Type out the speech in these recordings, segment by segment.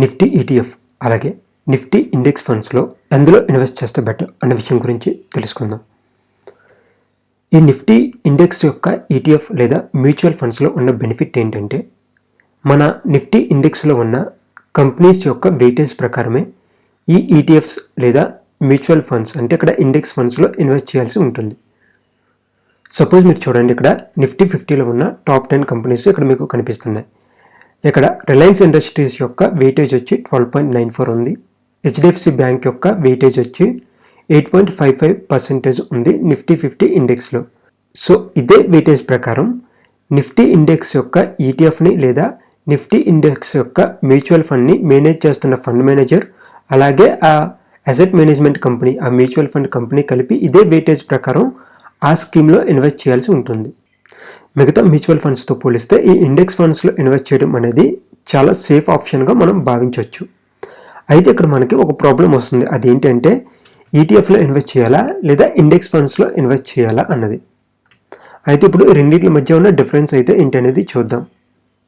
Nifty ETF అలాగే Nifty index ఫండ్స్లో ఎందులో ఇన్వెస్ట్ చేస్తే బెటర్ అనే విషయం గురించి తెలుసుకుందాం. ఈ నిఫ్టీ ఇండెక్స్ యొక్క ఈటీఎఫ్ లేదా మ్యూచువల్ ఫండ్స్లో ఉన్న బెనిఫిట్ ఏంటంటే, మన నిఫ్టీ ఇండెక్స్లో ఉన్న కంపెనీస్ యొక్క వెయిటేజ్ ప్రకారమే ఈ ఈటీఎఫ్స్ లేదా మ్యూచువల్ ఫండ్స్ అంటే ఇక్కడ ఇండెక్స్ ఫండ్స్లో ఇన్వెస్ట్ చేయాల్సి ఉంటుంది. సపోజ్ మీరు చూడండి, ఇక్కడ నిఫ్టీ 50లో ఉన్న టాప్ 10 కంపెనీస్ ఇక్కడ మీకు కనిపిస్తున్నాయి. ఇక్కడ రిలయన్స్ ఇండస్ట్రీస్ యొక్క వెయిటేజ్ వచ్చి 12.94 ఉంది. హెచ్డిఎఫ్సి బ్యాంక్ యొక్క వెయిటేజ్ వచ్చి 8.55% ఉంది నిఫ్టీ 50 ఇండెక్స్లో. సో ఇదే వెయిటేజ్ ప్రకారం నిఫ్టీ ఇండెక్స్ యొక్క ఈటీఎఫ్ని లేదా నిఫ్టీ ఇండెక్స్ యొక్క మ్యూచువల్ ఫండ్ని మేనేజ్ చేస్తున్న ఫండ్ మేనేజర్ అలాగే ఆ అసెట్ మేనేజ్మెంట్ కంపెనీ, ఆ మ్యూచువల్ ఫండ్ కంపెనీ కలిపి ఇదే వెయిటేజ్ ప్రకారం ఆ స్కీమ్లో ఇన్వెస్ట్ చేయాల్సి ఉంటుంది. మిగతా మ్యూచువల్ ఫండ్స్తో పోలిస్తే ఈ ఇండెక్స్ ఫండ్స్లో ఇన్వెస్ట్ చేయడం అనేది చాలా సేఫ్ ఆప్షన్గా మనం భావించవచ్చు. అయితే ఇక్కడ మనకి ఒక ప్రాబ్లం వస్తుంది. అదేంటంటే ఈటీఎఫ్లో ఇన్వెస్ట్ చేయాలా లేదా ఇండెక్స్ ఫండ్స్లో ఇన్వెస్ట్ చేయాలా అన్నది. అయితే ఇప్పుడు రెండింటి మధ్య ఉన్న డిఫరెన్స్ అయితే ఏంటి అనేది చూద్దాం.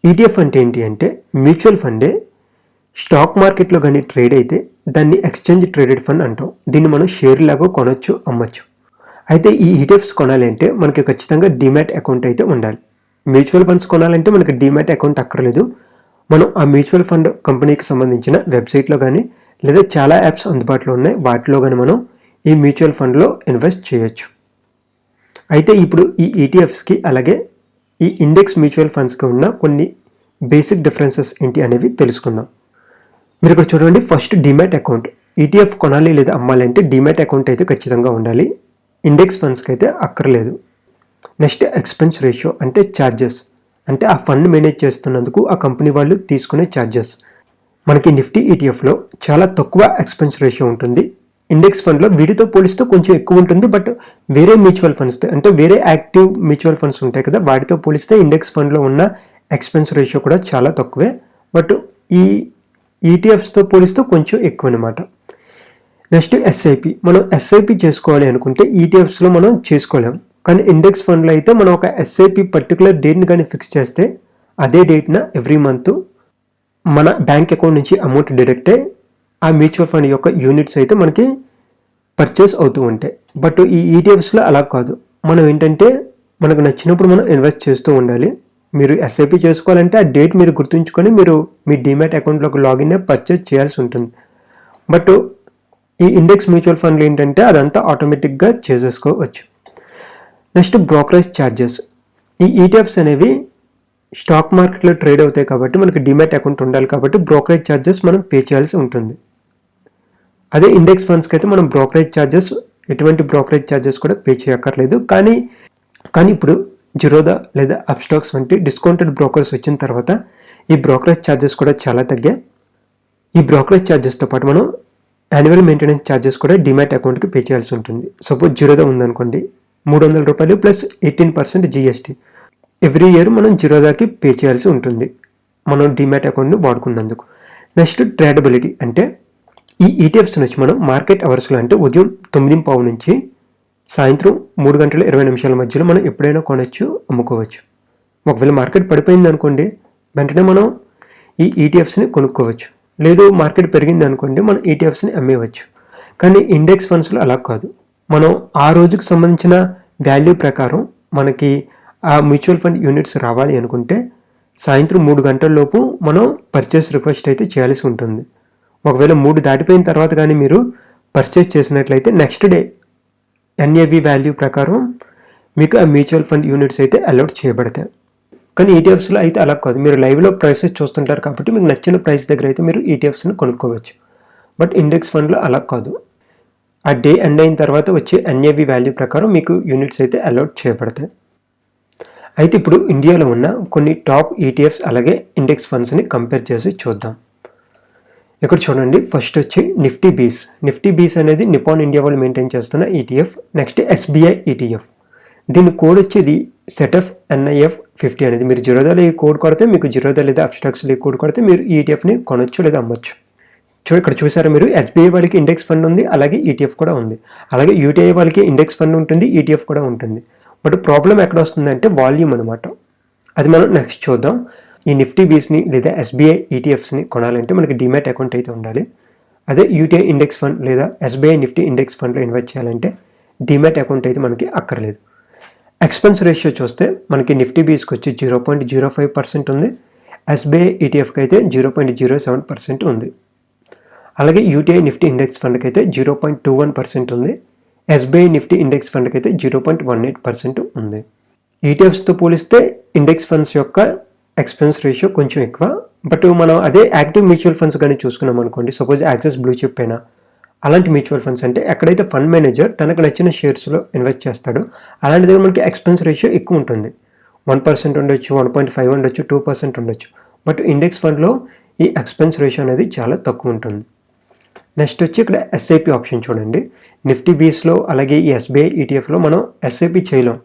ఈటీఎఫ్ అంటే ఏంటి అంటే మ్యూచువల్ ఫండే స్టాక్ మార్కెట్లో కానీ ట్రేడ్ అయితే దాన్ని ఎక్స్చేంజ్ ట్రేడెడ్ ఫండ్ అంటాం. దీన్ని మనం షేర్ లాగా కొనొచ్చు, అమ్మచ్చు. అయితే ఈ ఈటీఎఫ్స్ కొనాలి అంటే మనకి ఖచ్చితంగా డీమ్యాట్ అకౌంట్ అయితే ఉండాలి. మ్యూచువల్ ఫండ్స్ కొనాలంటే మనకి డీమ్యాట్ అకౌంట్ అక్కర్లేదు. మనం ఆ మ్యూచువల్ ఫండ్ కంపెనీకి సంబంధించిన వెబ్సైట్లో కానీ లేదా చాలా యాప్స్ అందుబాటులో ఉన్నాయి, వాటిలో కానీ మనం ఈ మ్యూచువల్ ఫండ్లో ఇన్వెస్ట్ చేయొచ్చు. అయితే ఇప్పుడు ఈ ఈటీఎఫ్స్కి అలాగే ఈ ఇండెక్స్ మ్యూచువల్ ఫండ్స్కి ఉన్న కొన్ని బేసిక్ డిఫరెన్సెస్ ఏంటి అనేవి తెలుసుకుందాం. మీరు ఇక్కడ చూడండి, ఫస్ట్ డీమ్యాట్ అకౌంట్. ఈటీఎఫ్ కొనాలి లేదా అమ్మాలి అంటే డీమ్యాట్ అకౌంట్ అయితే ఖచ్చితంగా ఉండాలి. ఇండెక్స్ ఫండ్స్కి అయితే అక్కర్లేదు. నెక్స్ట్ ఎక్స్పెన్స్ రేషియో అంటే ఛార్జెస్, అంటే ఆ ఫండ్ మేనేజ్ చేస్తున్నందుకు ఆ కంపెనీ వాళ్ళు తీసుకునే ఛార్జెస్. మనకి నిఫ్టీ ఈటీఎఫ్లో చాలా తక్కువ ఎక్స్పెన్స్ రేషియో ఉంటుంది. ఇండెక్స్ ఫండ్లో వీటితో పోలిస్తే కొంచెం ఎక్కువ ఉంటుంది. బట్ వేరే మ్యూచువల్ ఫండ్స్తో అంటే వేరే యాక్టివ్ మ్యూచువల్ ఫండ్స్ ఉంటాయి కదా, వాటితో పోలిస్తే ఇండెక్స్ ఫండ్లో ఉన్న ఎక్స్పెన్స్ రేషియో కూడా చాలా తక్కువే. బట్ ఈ ఈటీఎఫ్స్తో పోలిస్తే కొంచెం ఎక్కువ అనమాట. Next SIP. మనం ఎస్ఐపి చేసుకోవాలి అనుకుంటే ఈటీఎఫ్స్లో మనం చేసుకోలేం. కానీ ఇండెక్స్ ఫండ్లో అయితే మనం ఒక ఎస్ఐపి పర్టికులర్ డేట్ని కానీ ఫిక్స్ చేస్తే అదే డేట్న ఎవ్రీ మంత్ మన బ్యాంక్ అకౌంట్ నుంచి అమౌంట్ డిడక్ట్ అయ్యి ఆ మ్యూచువల్ ఫండ్ యొక్క యూనిట్స్ అయితే మనకి పర్చేస్ అవుతూ ఉంటాయి. బట్ ఈ ఈటీఎఫ్స్లో అలా కాదు. మనం ఏంటంటే మనకు నచ్చినప్పుడు మనం ఇన్వెస్ట్ చేస్తూ ఉండాలి. మీరు ఎస్ఐపి చేసుకోవాలంటే ఆ డేట్ మీరు గుర్తుంచుకొని మీరు మీ డీమ్యాట్ అకౌంట్లోకి లాగిన్ అయ్యి పర్చేస్ చేయాల్సి ఉంటుంది. బట్ ఈ ఇండెక్స్ మ్యూచువల్ ఫండ్లు ఏంటంటే అదంతా ఆటోమేటిక్గా చేసేసుకోవచ్చు. Next brokerage charges. ఈ ఈటీఎఫ్స్ అనేవి స్టాక్ మార్కెట్లో ట్రేడ్ అవుతాయి కాబట్టి మనకి డీమ్యాట్ అకౌంట్ ఉండాలి కాబట్టి బ్రోకరేజ్ ఛార్జెస్ మనం పే చేయాల్సి ఉంటుంది. అదే ఇండెక్స్ ఫండ్స్కి అయితే మనం బ్రోకరేజ్ ఛార్జెస్, ఎటువంటి బ్రోకరేజ్ ఛార్జెస్ కూడా పే చేయక్కర్లేదు. కానీ ఇప్పుడు జిరోదా లేదా అప్స్టాక్స్ వంటి డిస్కౌంటెడ్ బ్రోకర్స్ వచ్చిన తర్వాత ఈ బ్రోకరేజ్ ఛార్జెస్ కూడా చాలా తగ్గాయి. ఈ బ్రోకరేజ్ ఛార్జెస్తో పాటు మనం యాన్యువల్ మెయింటెనెన్స్ ఛార్జెస్ కూడా డీమ్యాట్ అకౌంట్కి పే చేయాల్సి ఉంటుంది. సపోజ్ జిరోదా ఉందనుకోండి, $300 ప్లస్ 18% జీఎస్టీ ఎవ్రీ ఇయర్ మనం జిరోదాకి పే చేయాల్సి ఉంటుంది మనం డీమ్యాట్ అకౌంట్ని వాడుకున్నందుకు. నెక్స్ట్ ట్రేడబిలిటీ. అంటే ఈ ఈటీఎఫ్స్ నుంచి మనం మార్కెట్ అవర్స్లో అంటే ఉదయం 9:15 నుంచి సాయంత్రం 3:20 మధ్యలో మనం ఎప్పుడైనా కొనవచ్చు, అమ్ముకోవచ్చు. ఒకవేళ మార్కెట్ పడిపోయింది అనుకోండి, వెంటనే మనం ఈ ఈటీఎఫ్స్ని కొనుక్కోవచ్చు. లేదు మార్కెట్ పెరిగింది అనుకోండి, మనం ఈటీఎఫ్స్ని అమ్మేయవచ్చు. కానీ ఇండెక్స్ ఫండ్స్లో అలా కాదు. మనం ఆ రోజుకు సంబంధించిన వాల్యూ ప్రకారం మనకి ఆ మ్యూచువల్ ఫండ్ యూనిట్స్ రావాలి అనుకుంటే సాయంత్రం 3 గంటల లోపు మనం పర్చేస్ రిక్వెస్ట్ అయితే చేయాల్సి ఉంటుంది. ఒకవేళ 3 దాటిపోయిన తర్వాత కానీ మీరు పర్చేస్ చేసినట్లయితే నెక్స్ట్ డే ఎన్ఏవి వాల్యూ ప్రకారం మీకు ఆ మ్యూచువల్ ఫండ్ యూనిట్స్ అయితే అలాట్ చేయబడతాయి. కానీ ఈటీఎఫ్స్లో అయితే అలా కాదు. మీరు లైవ్లో ప్రైసెస్ చూస్తుంటారు కాబట్టి మీకు నచ్చిన ప్రైస్ దగ్గర అయితే మీరు ఈటీఎఫ్స్ని కొనుక్కోవచ్చు. బట్ ఇండెక్స్ ఫండ్లో అలా కాదు. ఆ డే ఎండ్ అయిన తర్వాత వచ్చే ఎన్ఏవి వాల్యూ ప్రకారం మీకు యూనిట్స్ అయితే అలాట్ చేయబడతాయి. అయితే ఇప్పుడు ఇండియాలో ఉన్న కొన్ని టాప్ ఈటీఎఫ్స్ అలాగే ఇండెక్స్ ఫండ్స్ని కంపేర్ చేసి చూద్దాం. ఇక్కడ చూడండి, ఫస్ట్ వచ్చి నిఫ్టీ బీస్. నిఫ్టీ బీస్ అనేది నిపాన్ ఇండియా వాళ్ళు మెయింటైన్ చేస్తున్న ఈటీఎఫ్. Next SBI ETF. దీని కోడ్ వచ్చేది సెటఫ్ NIF 50 అనేది. మీరు జిరోదాలో ఈ కోడ్ కొడితే మీకు జిరోదా లేదా అప్స్టాక్స్లో ఈ కోడ్ కొడితే మీరు ఈటీఎఫ్ని కొనొచ్చు లేదా అమ్మొచ్చు. ఇక్కడ చూసారా మీరు, ఎస్బీఐ వాళ్ళకి ఇండెక్స్ ఫండ్ ఉంది, అలాగే ఈటీఎఫ్ కూడా ఉంది. అలాగే యూటీఐ వాళ్ళకి ఇండెక్స్ ఫండ్ ఉంటుంది, ఈటీఎఫ్ కూడా ఉంటుంది. బట్ ప్రాబ్లం ఎక్కడ వస్తుందంటే వాల్యూమ్ అనమాట. అది మనం నెక్స్ట్ చూద్దాం. ఈ నిఫ్టీ బీస్ని లేదా ఎస్బీఐ ఈటీఎఫ్స్ని కొనాలంటే మనకి డిమాట్ అకౌంట్ అయితే ఉండాలి. అదే యూటీఐ ఇండెక్స్ ఫండ్ లేదా ఎస్బీఐ నిఫ్టీ ఇండెక్స్ ఫండ్లో ఇన్వెస్ట్ చేయాలంటే డిమాట్ అకౌంట్ అయితే మనకి అక్కర్లేదు. ఎక్స్పెన్స్ రేషియో చూస్తే మనకి నిఫ్టీ బీస్కి వచ్చి 0.05% ఉంది. ఎస్బీఐ ఈటీఎఫ్కి అయితే 0.07% ఉంది. అలాగే యూటీఐ నిఫ్టీ ఇండెక్స్ ఫండ్కి అయితే 0.21% ఉంది. ఎస్బీఐ నిఫ్టీ ఇండెక్స్ ఫండ్కి అయితే 0.18% ఉంది. ఈటీఎఫ్స్తో పోలిస్తే ఇండెక్స్ ఫండ్స్ యొక్క ఎక్స్పెన్స్ రేషియో కొంచెం ఎక్కువ. బట్ మనం అదే యాక్టివ్ మ్యూచువల్ ఫండ్స్ కానీ చూసుకున్నాం అనుకోండి, సపోజ్ యాక్సిస్ బ్లూ చిప్ అయినా అలాంటి మ్యూచువల్ ఫండ్స్ అంటే ఎక్కడైతే ఫండ్ మేనేజర్ తనకు నచ్చిన షేర్స్లో ఇన్వెస్ట్ చేస్తాడో అలాంటి దగ్గర మనకి ఎక్స్పెన్స్ రేషియో ఎక్కువ ఉంటుంది. 1% ఉండొచ్చు, 1.5 ఉండొచ్చు, 2% ఉండొచ్చు. బట్ ఇండెక్స్ ఫండ్లో ఈ ఎక్స్పెన్స్ రేషియో అనేది చాలా తక్కువ ఉంటుంది. నెక్స్ట్ వచ్చి ఇక్కడ ఎస్ఐపి ఆప్షన్ చూడండి. నిఫ్టీ బీస్లో అలాగే ఈ ఎస్బీఐ ఈటీఎఫ్లో మనం ఎస్ఐపి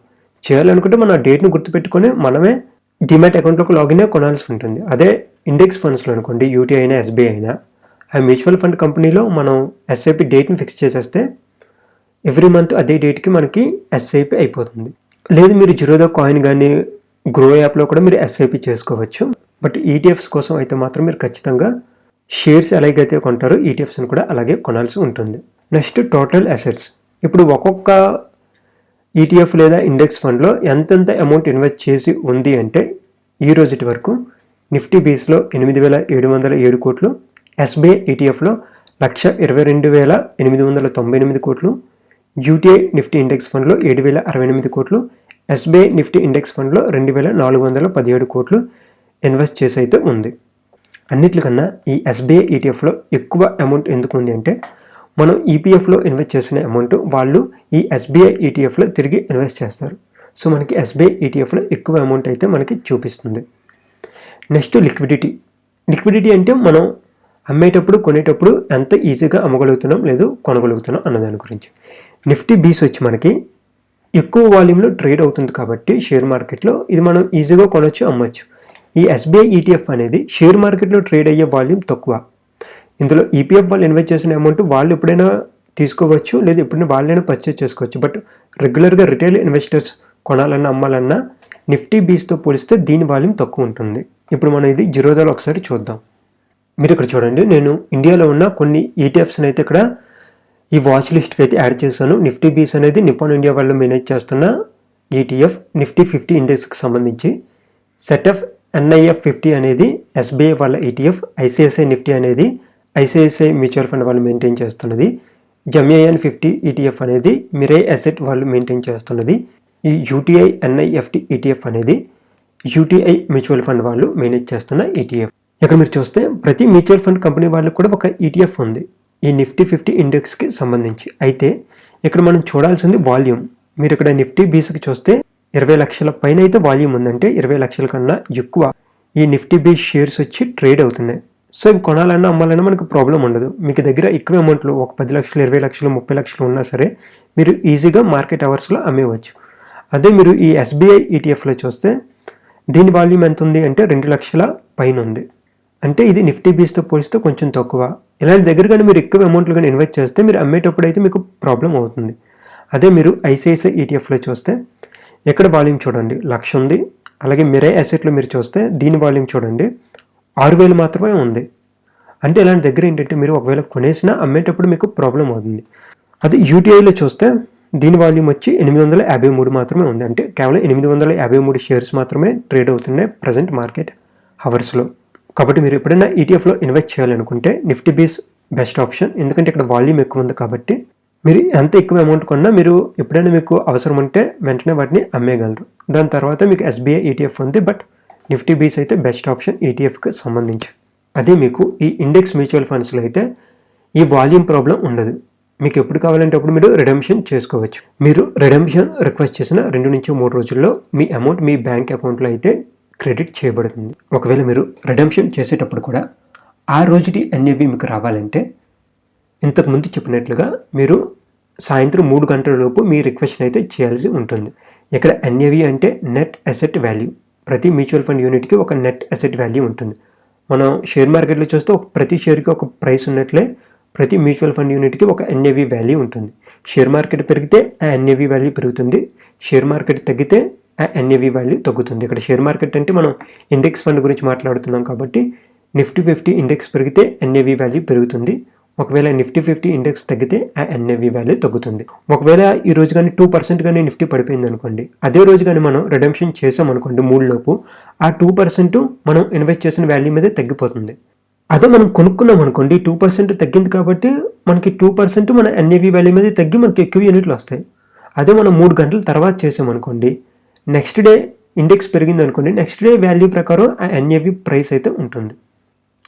చేయాలనుకుంటే మన డేట్ను గుర్తుపెట్టుకొని మనమే డిమాట్ అకౌంట్లోకి లాగిన్ కొనాల్సి ఉంటుంది. అదే ఇండెక్స్ ఫండ్స్లో అనుకోండి, యూటీఐ అయినా ఎస్బీఐ అయినా ఆ మ్యూచువల్ ఫండ్ కంపెనీలో మనం ఎస్ఐపి డేట్ని ఫిక్స్ చేసేస్తే ఎవ్రీ మంత్ అదే డేట్కి మనకి ఎస్ఐపి అయిపోతుంది. లేదు మీరు జిరోదా కాయిన్ కానీ గ్రో యాప్లో కూడా మీరు ఎస్ఐపి చేసుకోవచ్చు. బట్ ఈటీఎఫ్స్ కోసం అయితే మాత్రం మీరు ఖచ్చితంగా షేర్స్ ఎలాగైతే కొంటారో ఈటీఎఫ్స్ని కూడా అలాగే కొనాల్సి ఉంటుంది. Next total assets. ఇప్పుడు ఒక్కొక్క ఈటీఎఫ్ లేదా ఇండెక్స్ ఫండ్లో ఎంతెంత అమౌంట్ ఇన్వెస్ట్ చేసి ఉంది అంటే ఈ రోజుటి వరకు నిఫ్టీ బీస్లో 8,707 కోట్లు, ఎస్బీఐ ఈటీఎఫ్లో 1,22,898 కోట్లు, యూటీఐ నిఫ్టీ ఇండెక్స్ ఫండ్లో 7,068 కోట్లు, ఎస్బీఐ నిఫ్టీ ఇండెక్స్ ఫండ్లో 2,417 కోట్లు ఇన్వెస్ట్ చేసి అయితే ఉంది. అన్నిటికన్నా ఈ ఎస్బీఐ ఈటీఎఫ్లో ఎక్కువ అమౌంట్ ఎందుకు ఉంది అంటే మనం ఈపీఎఫ్లో ఇన్వెస్ట్ చేసిన అమౌంట్ వాళ్ళు ఈ ఎస్బీఐ ఈటీఎఫ్లో తిరిగి ఇన్వెస్ట్ చేస్తారు. సో మనకి ఎస్బీఐ ఈటీఎఫ్లో ఎక్కువ అమౌంట్ అయితే మనకి చూపిస్తుంది. నెక్స్ట్ లిక్విడిటీ అంటే మనం అమ్మేటప్పుడు కొనేటప్పుడు ఎంత ఈజీగా అమ్మగలుగుతున్నాం లేదు కొనగలుగుతున్నాం అన్నదాని గురించి. నిఫ్టీ బీస్ వచ్చి మనకి ఎక్కువ వాల్యూమ్లో ట్రేడ్ అవుతుంది కాబట్టి షేర్ మార్కెట్లో ఇది మనం ఈజీగా కొనవచ్చు, అమ్మవచ్చు. ఈ ఎస్బీఐ ఈటీఎఫ్ అనేది షేర్ మార్కెట్లో ట్రేడ్ అయ్యే వాల్యూమ్ తక్కువ. ఇందులో ఈపీఎఫ్ వాళ్ళు ఇన్వెస్ట్ చేసిన అమౌంట్ వాళ్ళు ఎప్పుడైనా తీసుకోవచ్చు, లేదా ఎప్పుడైనా వాళ్ళైనా పర్చేజ్ చేసుకోవచ్చు. బట్ రెగ్యులర్గా రిటైల్ ఇన్వెస్టర్స్ కొనాలన్నా అమ్మాలన్నా నిఫ్టీ బీస్తో పోలిస్తే దీని వాల్యూమ్ తక్కువ ఉంటుంది. ఇప్పుడు మనం ఇది జిరోదాలో ఒకసారి చూద్దాం. మీరు ఇక్కడ చూడండి, నేను ఇండియాలో ఉన్న కొన్ని ఈటీఎఫ్స్ని అయితే ఇక్కడ ఈ వాచ్ లిస్ట్కి అయితే యాడ్ చేశాను. నిఫ్టీ బీస్ అనేది నిపాన్ ఇండియా వాళ్ళు మేనేజ్ చేస్తున్న ఈటీఎఫ్. నిఫ్టీ 50 ఇండెక్స్కి సంబంధించి సెటఫ్ ఎన్ఐఎఫ్ 50 అనేది ఎస్బీఐ వాళ్ళ ఈటీఎఫ్. ఐసిఐసిఐ నిఫ్టీ అనేది ఐసిఐసిఐ మ్యూచువల్ ఫండ్ వాళ్ళు మెయింటైన్ చేస్తున్నది. జమియాన్ 50 ఈటీఎఫ్ అనేది మిరై అసెట్ వాళ్ళు మెయింటైన్ చేస్తున్నది. ఈ యూటీఐ ఎన్ఐఎఫ్టీ ఈటీఎఫ్ అనేది యూటీఐ మ్యూచువల్ ఫండ్ వాళ్ళు మేనేజ్ చేస్తున్న ఈటీఎఫ్. ఇక్కడ మీరు చూస్తే ప్రతి మ్యూచువల్ ఫండ్ కంపెనీ వాళ్ళకి కూడా ఒక ఈటీఎఫ్ ఉంది ఈ నిఫ్టీ 50 ఇండెక్స్కి సంబంధించి. అయితే ఇక్కడ మనం చూడాల్సింది వాల్యూమ్. మీరు ఇక్కడ నిఫ్టీ బీస్కి చూస్తే 20 లక్షల పైన అయితే వాల్యూమ్ ఉందంటే 20 లక్షల కన్నా ఎక్కువ ఈ నిఫ్టీ బీస్ షేర్స్ వచ్చి ట్రేడ్ అవుతున్నాయి. సో ఇవి కొనాలన్నా అమ్మాలన్నా మనకు ప్రాబ్లం ఉండదు. మీకు దగ్గర ఎక్కువ అమౌంట్లో ఒక 10 లక్షలు, 20 లక్షలు, 30 లక్షలు ఉన్నా సరే మీరు ఈజీగా మార్కెట్ అవర్స్లో అమ్మేయవచ్చు. అదే మీరు ఈ ఎస్బీఐ ఈటీఎఫ్లో చూస్తే దీని వాల్యూమ్ ఎంత ఉంది అంటే 2 లక్షల పైన ఉంది. అంటే ఇది నిఫ్టీ బీస్తో పోలిస్తే కొంచెం తక్కువ. ఇలాంటి దగ్గర కానీ మీరు ఎక్కువ అమౌంట్లు కానీ ఇన్వెస్ట్ చేస్తే మీరు అమ్మేటప్పుడు అయితే మీకు ప్రాబ్లం అవుతుంది. అదే మీరు ఐసిఐసిఐ ఈటీఎఫ్లో చూస్తే ఎక్కడ వాల్యూమ్ చూడండి 1,00,000 ఉంది. అలాగే మిరై అసెట్లో మీరు చూస్తే దీని వాల్యూమ్ చూడండి 6,000 మాత్రమే ఉంది. అంటే ఇలాంటి దగ్గర ఏంటంటే మీరు ఒకవేళ కొనేసినా అమ్మేటప్పుడు మీకు ప్రాబ్లం అవుతుంది. అది యూటీఐలో చూస్తే దీని వాల్యూమ్ వచ్చి 853 మాత్రమే ఉంది. అంటే కేవలం 853 షేర్స్ మాత్రమే ట్రేడ్ అవుతున్నాయి ప్రజెంట్ మార్కెట్ అవర్స్లో. కాబట్టి మీరు ఎప్పుడైనా ఈటీఎఫ్లో ఇన్వెస్ట్ చేయాలనుకుంటే నిఫ్టీ బీస్ బెస్ట్ ఆప్షన్. ఎందుకంటే ఇక్కడ వాల్యూమ్ ఎక్కువ ఉంది కాబట్టి మీరు ఎంత ఎక్కువ అమౌంట్ కొన్నా మీరు ఎప్పుడైనా మీకు అవసరం ఉంటే వెంటనే వాటిని అమ్మేయగలరు. దాని తర్వాత మీకు ఎస్బీఐ ఈటీఎఫ్ ఉంది. బట్ నిఫ్టీ బీస్ అయితే బెస్ట్ ఆప్షన్ ఈటీఎఫ్కి సంబంధించి. అదే మీకు ఈ ఇండెక్స్ మ్యూచువల్ ఫండ్స్లో అయితే ఈ వాల్యూమ్ ప్రాబ్లం ఉండదు. మీకు ఎప్పుడు కావాలంటే అప్పుడు మీరు రిడెంప్షన్ చేసుకోవచ్చు. మీరు రిడెంప్షన్ రిక్వెస్ట్ చేసిన 2 నుంచి 3 రోజుల్లో మీ అమౌంట్ మీ బ్యాంక్ అకౌంట్లో అయితే క్రెడిట్ చేయబడుతుంది. ఒకవేళ మీరు రిడెంప్షన్ చేసేటప్పుడు కూడా ఆ రోజుటి ఎన్ఏవి మీకు రావాలంటే ఇంతకుముందు చెప్పినట్లుగా మీరు సాయంత్రం 3 గంటల లోపు మీ రిక్వెస్ట్ అయితే చేయాల్సి ఉంటుంది. ఇక్కడ ఎన్ఏవి అంటే నెట్ అసెట్ వాల్యూ. ప్రతి మ్యూచువల్ ఫండ్ యూనిట్కి ఒక నెట్ అసెట్ వాల్యూ ఉంటుంది. మనం షేర్ మార్కెట్లో చూస్తే ప్రతి షేర్కి ఒక ప్రైస్ ఉన్నట్లే ప్రతి మ్యూచువల్ ఫండ్ యూనిట్కి ఒక ఎన్ఏవి వాల్యూ ఉంటుంది. షేర్ మార్కెట్ పెరిగితే ఆ ఎన్ఏవి వాల్యూ పెరుగుతుంది. షేర్ మార్కెట్ తగ్గితే ఆ ఎన్ఏవి వాల్యూ తగ్గుతుంది. ఇక్కడ షేర్ మార్కెట్ అంటే మనం ఇండెక్స్ ఫండ్ గురించి మాట్లాడుతున్నాం కాబట్టి నిఫ్టీ 50 ఇండెక్స్ పెరిగితే ఎన్ఏవి వాల్యూ పెరుగుతుంది. ఒకవేళ నిఫ్టీ 50 ఇండెక్స్ తగ్గితే ఆ ఎన్ఏవి వాల్యూ తగ్గుతుంది. ఒకవేళ ఈ రోజు కానీ 2% కానీ నిఫ్టీ పడిపోయింది అనుకోండి, అదే రోజు కానీ మనం రిడెంప్షన్ చేసామనుకోండి 3 లోపు, ఆ 2% మనం ఇన్వెస్ట్ చేసిన వాల్యూ మీదే తగ్గిపోతుంది. అదే మనం కొనుక్కున్నాం అనుకోండి 2% తగ్గింది కాబట్టి మనకి 2% మన ఎన్ఏవి వాల్యూ మీద తగ్గి మనకి ఎక్కువ యూనిట్లు వస్తాయి. అదే మనం 3 గంటల తర్వాత చేసామనుకోండి, నెక్స్ట్ డే ఇండెక్స్ పెరిగింది అనుకోండి, నెక్స్ట్ డే వాల్యూ ప్రకారం ఆ ఎన్ఏవి ప్రైస్ అయితే ఉంటుంది.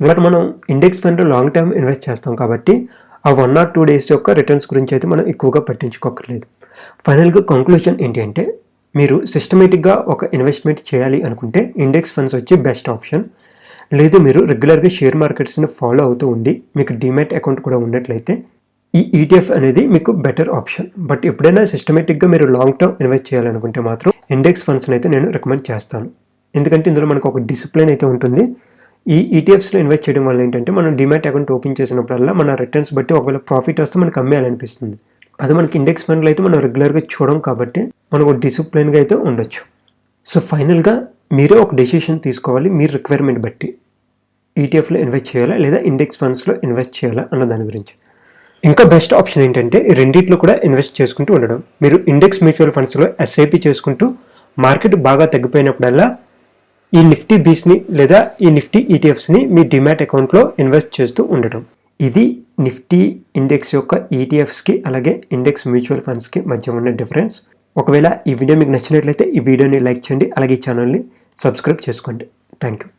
ఇలా మనం ఇండెక్స్ ఫండ్లో లాంగ్ టర్మ్ ఇన్వెస్ట్ చేస్తాం కాబట్టి ఆ 1 or 2 days యొక్క రిటర్న్స్ గురించి అయితే మనం ఎక్కువగా పట్టించుకోకర్లేదు. ఫైనల్గా కంక్లూజన్ ఏంటి అంటే, మీరు సిస్టమేటిక్గా ఒక ఇన్వెస్ట్మెంట్ చేయాలి అనుకుంటే ఇండెక్స్ ఫండ్స్ వచ్చి బెస్ట్ ఆప్షన్. లేదు మీరు రెగ్యులర్గా షేర్ మార్కెట్స్ని ఫాలో అవుతూ ఉండి మీకు డీమ్యాట్ అకౌంట్ కూడా ఉన్నట్లయితే ఈ ఈటీఎఫ్ అనేది మీకు బెటర్ ఆప్షన్. బట్ ఎప్పుడైనా సిస్టమేటిక్గా మీరు లాంగ్ టర్మ్ ఇన్వెస్ట్ చేయాలనుకుంటే మాత్రం ఇండెక్స్ ఫండ్స్ని అయితే నేను రికమెండ్ చేస్తాను. ఎందుకంటే ఇందులో మనకు ఒక డిసిప్లిన్ అయితే ఉంటుంది. ఈ ఈటీఎఫ్స్లో ఇన్వెస్ట్ చేయడం వల్ల ఏంటంటే మనం డీమ్యాట్ అకౌంట్ ఓపెన్ చేసినప్పుడల్లా మన రిటర్న్స్ బట్టి ఒకవేళ ప్రాఫిట్ వస్తే మనకు అమ్మేయాలనిపిస్తుంది. అదే మనకి ఇండెక్స్ ఫండ్లో అయితే మనం రెగ్యులర్గా చూడడం కాబట్టి మనకు డిసిప్లిన్గా అయితే ఉండొచ్చు. సో ఫైనల్గా మీరే ఒక డెసిషన్ తీసుకోవాలి మీ రిక్వైర్మెంట్ బట్టి, ఈటీఎఫ్లో ఇన్వెస్ట్ చేయాలా లేదా ఇండెక్స్ ఫండ్స్లో ఇన్వెస్ట్ చేయాలా అన్న దాని గురించి. ఇంకా బెస్ట్ ఆప్షన్ ఏంటంటే ఈ రెండిట్లో కూడా ఇన్వెస్ట్ చేసుకుంటూ ఉండడం. మీరు ఇండెక్స్ మ్యూచువల్ ఫండ్స్లో ఎస్ఐపి చేసుకుంటూ మార్కెట్ బాగా తగ్గిపోయినప్పుడల్లా ఈ నిఫ్టీ బీస్ని లేదా ఈ నిఫ్టీ ఈటీఎఫ్స్ని మీ డిమాట్ అకౌంట్లో ఇన్వెస్ట్ చేస్తూ ఉండటం. ఇది నిఫ్టీ ఇండెక్స్ యొక్క ఈటీఎఫ్స్కి అలాగే ఇండెక్స్ మ్యూచువల్ ఫండ్స్కి మధ్య ఉన్న డిఫరెన్స్. ఒకవేళ ఈ వీడియో మీకు నచ్చినట్లయితే ఈ వీడియోని లైక్ చేయండి, అలాగే ఈ ఛానల్ని సబ్స్క్రైబ్ చేసుకోండి. Thank you.